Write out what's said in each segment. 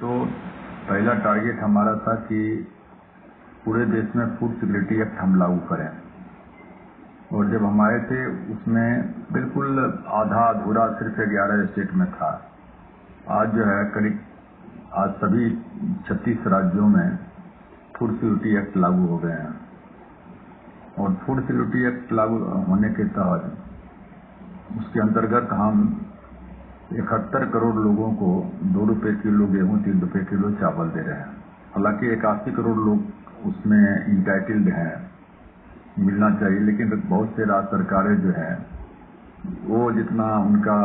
तो पहला टारगेट हमारा था कि पूरे देश में फूड सिक्योरिटी एक्ट हम लागू करें, और जब हम आए थे उसमें बिल्कुल आधा अधूरा सिर्फ 11 स्टेट में था। आज जो है करीब आज सभी 36 राज्यों में फूड सिक्योरिटी एक्ट लागू हो गए हैं, और फूड सिक्योरिटी एक्ट लागू होने के तहत उसके अंतर्गत हम 71 करोड़ लोगों को 2 रुपए किलो गेहूं 3 रुपए किलो चावल दे रहे हैं। हालांकि 81 करोड़ लोग उसमें इंटाइटल्ड हैं, मिलना चाहिए, लेकिन बहुत से राज्य सरकारें जो है वो जितना उनका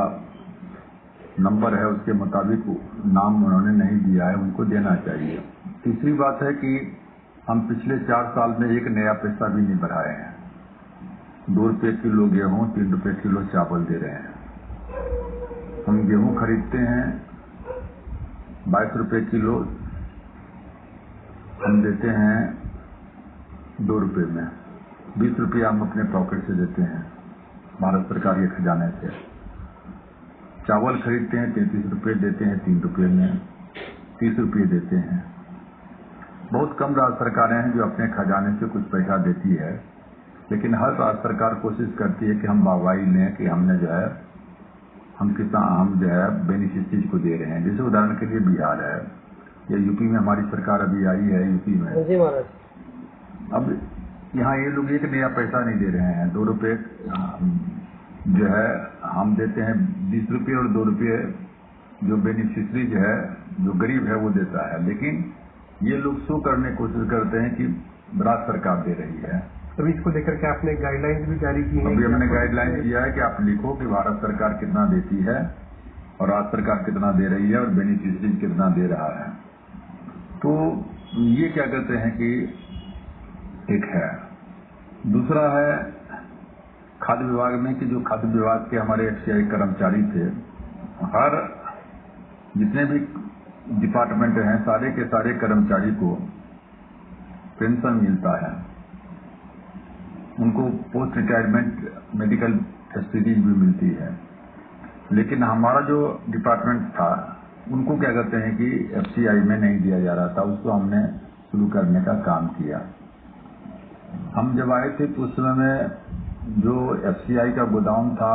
नंबर है उसके मुताबिक नाम उन्होंने नहीं दिया है, उनको देना चाहिए। तीसरी बात है कि हम पिछले 4 साल में एक नया पैसा भी नहीं बढ़ाए हैं। 2 रुपए किलो गेहूं 3 रुपए किलो चावल दे रहे हैं। हम गेहूं खरीदते हैं 22 रुपए किलो, हम देते हैं 2 रुपए में, 20 रुपया हम अपने पॉकेट से देते हैं भारत सरकार के खजाने से। चावल खरीदते हैं 33 रुपए, देते हैं 3 रुपए में, 30 रुपये देते हैं। बहुत कम राज्य सरकारें हैं जो अपने खजाने से कुछ पैसा देती है, लेकिन हर राज्य सरकार कोशिश करती है कि हम वाहवाही लें कि हमने जो है हम जो है बेनिफिशरीज को दे रहे हैं। जैसे उदाहरण के लिए बिहार है या यूपी में हमारी सरकार अभी आई है, यूपी में अब यहाँ ये लोग एक नया पैसा नहीं दे रहे हैं। 2 रुपये जो है हम देते हैं 20 रुपये, और 2 रुपये जो बेनिफिशरी जो है जो गरीब है वो देता है। लेकिन ये लोग शो करने की कोशिश करते हैं कि राज्य सरकार दे रही है। अभी इसको लेकर के आपने गाइडलाइंस भी जारी की है? अभी हमने गाइडलाइन किया है कि आप लिखो कि भारत सरकार कितना देती है और राज्य सरकार कितना दे रही है और बेनिफिशरी कितना दे रहा है। तो ये क्या कहते हैं कि एक है। दूसरा है खाद्य विभाग में कि जो खाद्य विभाग के हमारे एफसीआई कर्मचारी थे, हर जितने भी डिपार्टमेंट हैं सारे के सारे कर्मचारी को पेंशन मिलता है, उनको पोस्ट रिटायरमेंट मेडिकल फैसिलिटीज भी मिलती है। लेकिन हमारा जो डिपार्टमेंट था उनको क्या कहते हैं कि एफसीआई में नहीं दिया जा रहा था, उसको हमने शुरू करने का काम किया। हम जब आए थे तो उस समय में जो एफसीआई का गोदाम था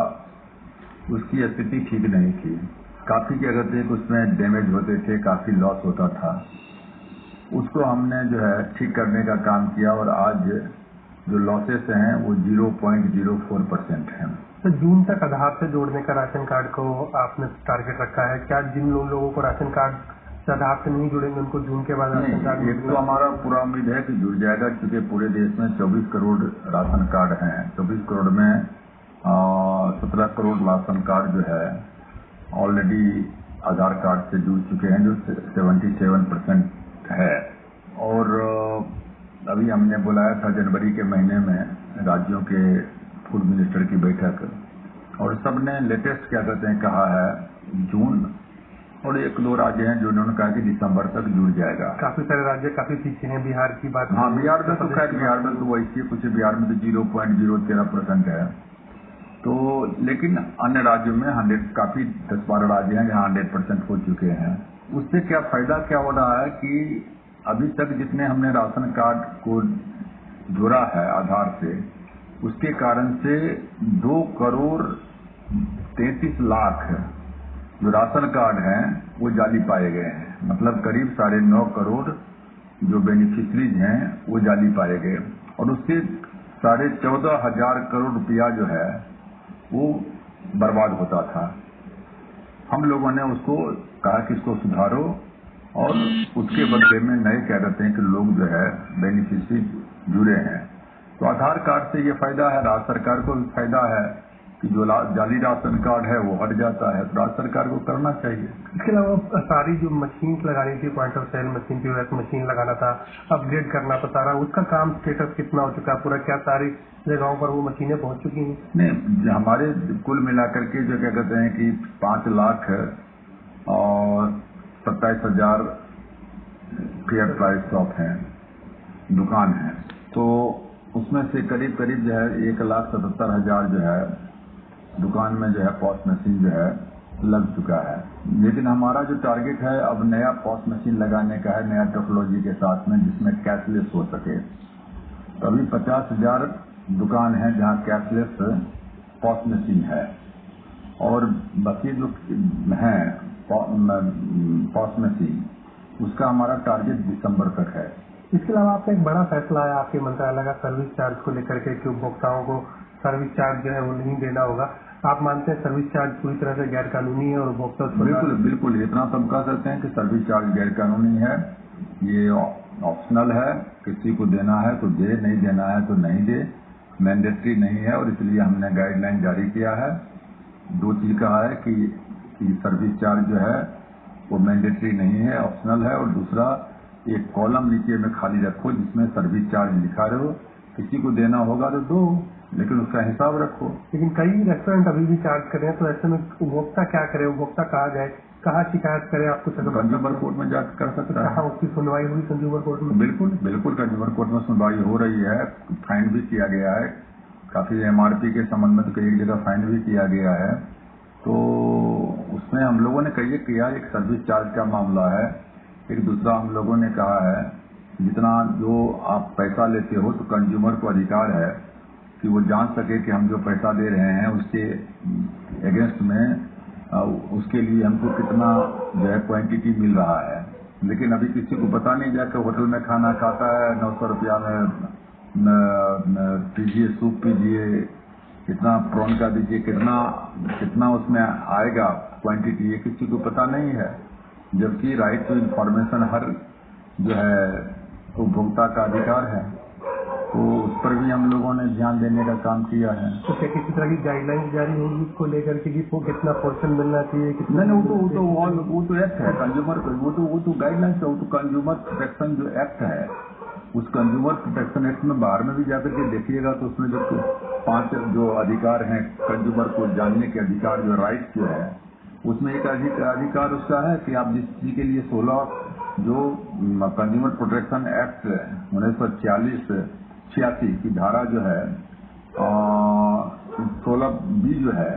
उसकी स्थिति ठीक नहीं थी, काफी क्या कहते हैं कि उसमें डैमेज होते थे, काफी लॉस होता था। उसको हमने जो है ठीक करने का काम किया और आज जो लॉसेस हैं वो 0.04% हैं। तो जून तक आधार से जोड़ने का राशन कार्ड को आपने टारगेट रखा है क्या? जिन लोगों को राशन कार्ड से आधार से नहीं जुड़ेंगे उनको जून के बाद राशन कार्ड? एक तो हमारा पूरा उम्मीद है कि जुड़ जाएगा, क्योंकि पूरे देश में 24 करोड़ राशन कार्ड हैं। 24 करोड़ में 17 करोड़ राशन कार्ड जो है ऑलरेडी आधार कार्ड से जुड़ चुके हैं, जो 77% है। और अभी हमने बुलाया था जनवरी के महीने में राज्यों के फूड मिनिस्टर की बैठक, और सबने लेटेस्ट क्या कहते हैं कहा है जून, और 1-2 राज्य हैं जो उन्होंने कहा कि दिसंबर तक जुड़ जाएगा। काफी सारे राज्य काफी पीछे हैं। बिहार की बात, हाँ बिहार में तो खैर बिहार में तो वैसे कुछ, बिहार में तो 0.013% है। तो लेकिन अन्य राज्यों में 100 काफी 10-12 राज्य हैं जहाँ 100% हो चुके हैं। उससे क्या फायदा क्या हो रहा है कि अभी तक जितने हमने राशन कार्ड को जोड़ा है आधार से, उसके कारण से 2 करोड़ 33 लाख जो राशन कार्ड हैं वो जाली पाए गए हैं। मतलब करीब 9.5 करोड़ जो बेनिफिशरीज हैं वो जाली पाए गए, और उससे 14,500 करोड़ रुपया जो है वो बर्बाद होता था। हम लोगों ने उसको कहा कि इसको सुधारो, और उसके बदले में नए क्या कहते हैं कि लोग जो है बेनिफिशरी जुड़े हैं। तो आधार कार्ड से ये फायदा है, राज्य सरकार को भी फायदा है कि जो जाली राशन कार्ड है वो हट जाता है, तो राज्य सरकार को करना चाहिए। इसके अलावा सारी जो मशीन लगानी थी, point of sale machine, POS machine लगाना था, अपग्रेड करना था सारा, उसका काम स्टेटस कितना हो चुका है पूरा? क्या सारी जगहों पर वो मशीनें पहुंच चुकी हैं? नहीं, हमारे कुल मिलाकर के जो क्या कहते हैं कि 5 लाख और 27,000 फेयर प्राइस शॉप हैं, दुकान है। तो उसमें से करीब करीब जो है 1,77,000 जो है दुकान में जो है पॉस मशीन जो है लग चुका है। लेकिन हमारा जो टारगेट है अब नया पॉस मशीन लगाने का है, नया टेक्नोलॉजी के साथ में, जिसमें कैशलेस हो सके। तो अभी 50,000 दुकान है जहां कैशलेस पॉस मशीन है, और बाकी जो है पॉस मशीन, उसका हमारा टारगेट दिसंबर तक है। इसके अलावा आपका एक बड़ा फैसला है आपके मंत्रालय का सर्विस चार्ज को लेकर के कि उपभोक्ताओं को सर्विस चार्ज जो है वो नहीं देना होगा। आप मानते हैं सर्विस चार्ज पूरी तरह से गैर कानूनी है और उपभोक्ता? बिल्कुल इतना सब कह सकते हैं कि सर्विस चार्ज गैर कानूनी है। ये ऑप्शनल है, किसी को देना है तो दे, नहीं देना है तो नहीं दे, मैंडेटरी नहीं है। और इसलिए हमने गाइडलाइन जारी किया है। 2 चीज कहा है कि सर्विस चार्ज जो है वो मैंडेटरी नहीं है, ऑप्शनल है। और दूसरा, एक कॉलम नीचे में खाली रखो जिसमें सर्विस चार्ज लिखा रहो, किसी को देना होगा तो दो, लेकिन उसका हिसाब रखो। लेकिन कई रेस्टोरेंट अभी भी चार्ज कर रहे हैं, तो ऐसे में उपभोक्ता क्या करे? उपभोक्ता कहाँ जाए, कहाँ शिकायत करे? आप कुछ कंज्यूमर कोर्ट में जाकर कर सकता है। कहाँ उसकी सुनवाई हुई कंज्यूमर कोर्ट में? बिल्कुल कंज्यूमर कोर्ट में सुनवाई हो रही है। फाइन भी किया गया है, काफी एमआरपी के संबंध में तो कई जगह फाइन भी किया गया है। तो उसमें हम लोगों ने कही किया, एक सर्विस चार्ज का मामला है। एक दूसरा हम लोगों ने कहा है, जितना जो आप पैसा लेते हो तो कंज्यूमर को अधिकार है कि वो जान सके कि हम जो पैसा दे रहे हैं उसके अगेंस्ट में उसके लिए हमको कितना जो है क्वांटिटी मिल रहा है। लेकिन अभी किसी को पता नहीं, जाकर होटल में खाना खाता है, 900 रुपया में पीजिए, सूप पीजिए, कितना प्रॉन का दीजिए, कितना उसमें आएगा क्वांटिटी, ये किसी को पता नहीं है। जबकि राइट टू इन्फॉर्मेशन हर जो है उपभोक्ता का अधिकार है। तो उस पर भी हम लोगों ने ध्यान देने का काम किया है। तो क्या किसी तरह की गाइडलाइन जारी होगी इसको लेकर के कि कितना पोर्शन मिलना चाहिए? नहीं, वो तो एक्ट है कंज्यूमर, वो तो गाइडलाइन है। वो तो कंज्यूमर प्रोटेक्शन जो एक्ट है, उस कंज्यूमर प्रोटेक्शन एक्ट में बाहर में भी जाकर के देखिएगा तो उसमें जो 5 जो अधिकार हैं कंज्यूमर को जानने के अधिकार, जो राइट जो है, उसमें एक अधिकार उसका है कि आप जिस चीज के लिए 16 जो कंज्यूमर प्रोटेक्शन एक्ट 1986 की धारा जो है 16B जो है,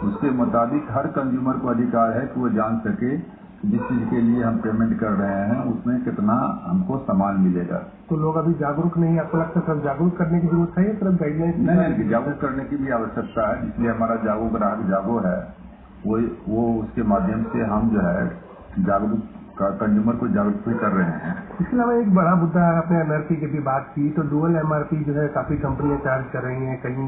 उसके मुताबिक हर कंज्यूमर को अधिकार है कि वो जान सके जिस चीज के लिए हम पेमेंट कर रहे हैं उसमें कितना हमको सामान मिलेगा। तो लोग अभी जागरूक नहीं? आपको लगता है सिर्फ जागरूक करने की जरूरत है या सिर्फ गाइडलाइन? नहीं, जागरूक करने की भी आवश्यकता है। इसलिए हमारा जागो ग्राहक जागो है, वो उसके माध्यम से हम जो है जागरूक कंज्यूमर को जागरूक भी कर रहे हैं। इसके अलावा एक बड़ा मुद्दा है, आपने एमआरपी की भी बात की, तो डुअल एमआरपी जो है काफी कंपनियां चार्ज कर रही हैं। कहीं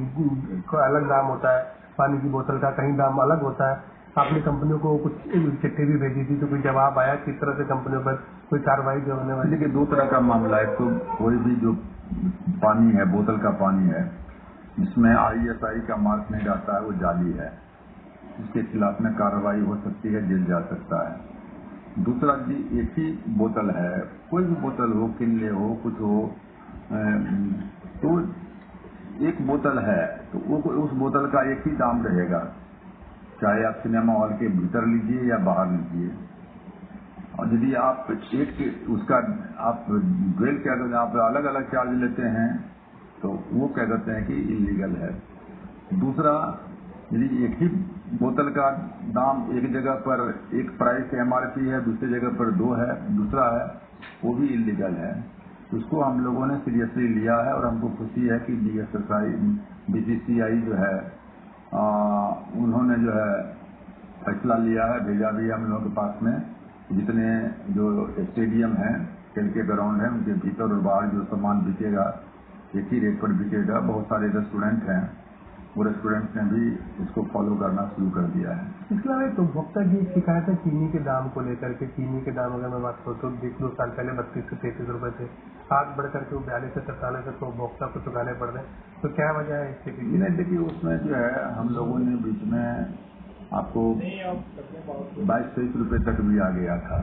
अलग दाम होता है पानी की बोतल का, कहीं दाम अलग होता है। आपने कंपनियों को कुछ चिट्ठी भी भेजी थी, तो कोई जवाब आया किस तरह से कंपनियों पर कोई कार्रवाई जो होने वाली? देखिए, 2 तरह का मामला है। तो कोई भी जो पानी है, बोतल का पानी है, जिसमें ISI का मार्क नहीं रहता है, वो जाली है, उसके खिलाफ में कार्रवाई हो सकती है, जेल जा सकता है। दूसरा जी, एक ही बोतल है, कोई भी बोतल हो, किनले हो, कुछ हो, तो एक बोतल है तो उस बोतल का एक ही दाम रहेगा, चाहे आप सिनेमा हॉल के भीतर लीजिए या बाहर लीजिए। और यदि आप उसका आप ड्वेल क्या कहते हैं, आप अलग अलग चार्ज लेते हैं तो वो क्या कहते हैं कि इलीगल है। दूसरा, यदि एक ही बोतल का दाम एक जगह पर एक प्राइस MRP है, दूसरी जगह पर 2 है, दूसरा है, वो भी इलीगल है। उसको हम लोगों ने सीरियसली लिया है और हमको खुशी है कि BCCI जो है उन्होंने जो है फैसला लिया है, भेजा भी हम लोगों के पास में। जितने जो स्टेडियम हैं, खेल के ग्राउंड हैं, उनके भीतर और बाहर जो सामान बिकेगा एक ही रेट पर बिकेगा। बहुत सारे रेस्टोरेंट हैं, वो रेस्टोरेंट ने भी इसको फॉलो करना शुरू कर दिया है। इसके अलावा एक उपभोक्ता की शिकायत है चीनी के दाम को लेकर के। चीनी के दाम अगर मैं बात करूँ तो 2 साल पहले 32 से 33 रुपए थे, आज बढ़कर के 42 से 43 रुपए उपभोक्ता को चुकाने पड़ रहे हैं। तो क्या वजह है इसके पीछे? नहीं, देखिए, उसमें जो है हम लोगों ने बीच में आपको 22-23 रुपए तक भी आ गया था।